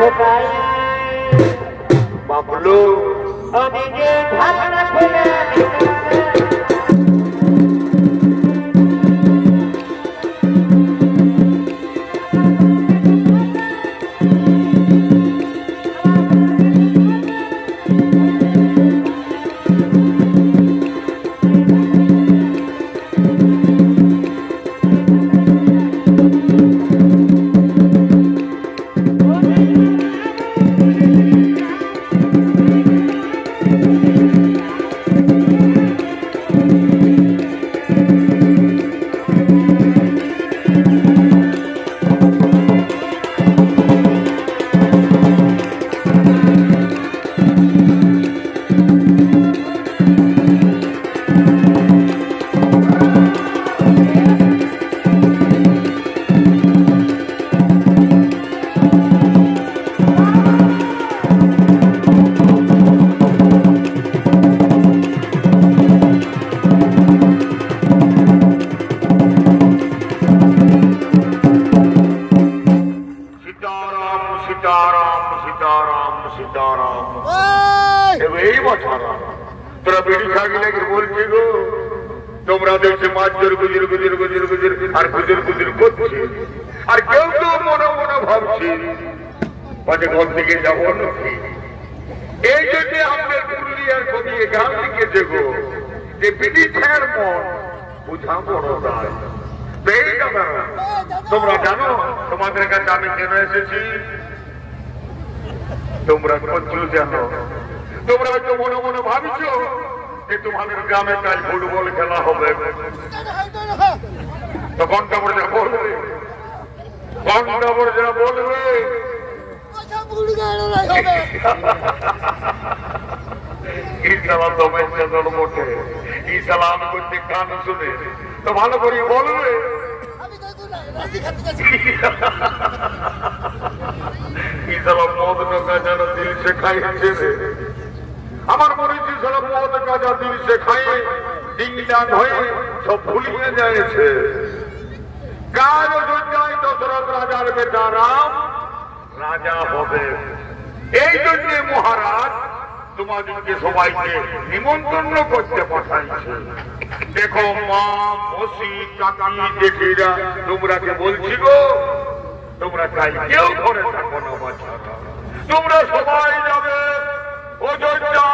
ঠোকাই বাবলু আমি যে ঢাকনা খুলে তোমরা দেখছে মাছ জোর গুজির গুজির গুজির গুজির আর গুজির গুজির করছে আর কেউ তো মনে মনে ভাবছে পাশে ঘর থেকে যাবো নাকি। এই জন্য আমাদের পুরুলিয়ার কবি গান লিখেছে গো যে বিধি ছায়ার মন বুঝা বড় দায়। তোমরা জানো তোমাদের কাছে আমি কেন এসেছি? তোমরা কত জানো? তোমরা হয়তো মনে মনে ভাবছো যে তোমাদের গ্রামে কাল ফুটবল খেলা হবে, তো ঘন্টা পরে যা বলবে ঘন্টা পরে যা বলবে ইসালাম করতে কান শুনে তো ভালো করে বলবে ইসালাম মদ টাকা যেন দিল সে খাইছে। আমার মনে হচ্ছে সালাম মদ কাজা দিল সে খাই ডিংডান হয়ে সব ভুলিয়ে যাচ্ছে। কার অযোধ্যায় দশরথ রাজার বেটা রাম রাজা হবে। এই জন্য মহারাজ তোমাদেরকে সবাইকে নিমন্ত্রণ করতে পাঠাইছে। দেখো মা মসি কাকি জেঠিরা তোমরাকে বলছি গো, তোমরা তাই কেউ ঘরে থাকো না বাচ্চারা, তোমরা সবাই যাবে অযোধ্যা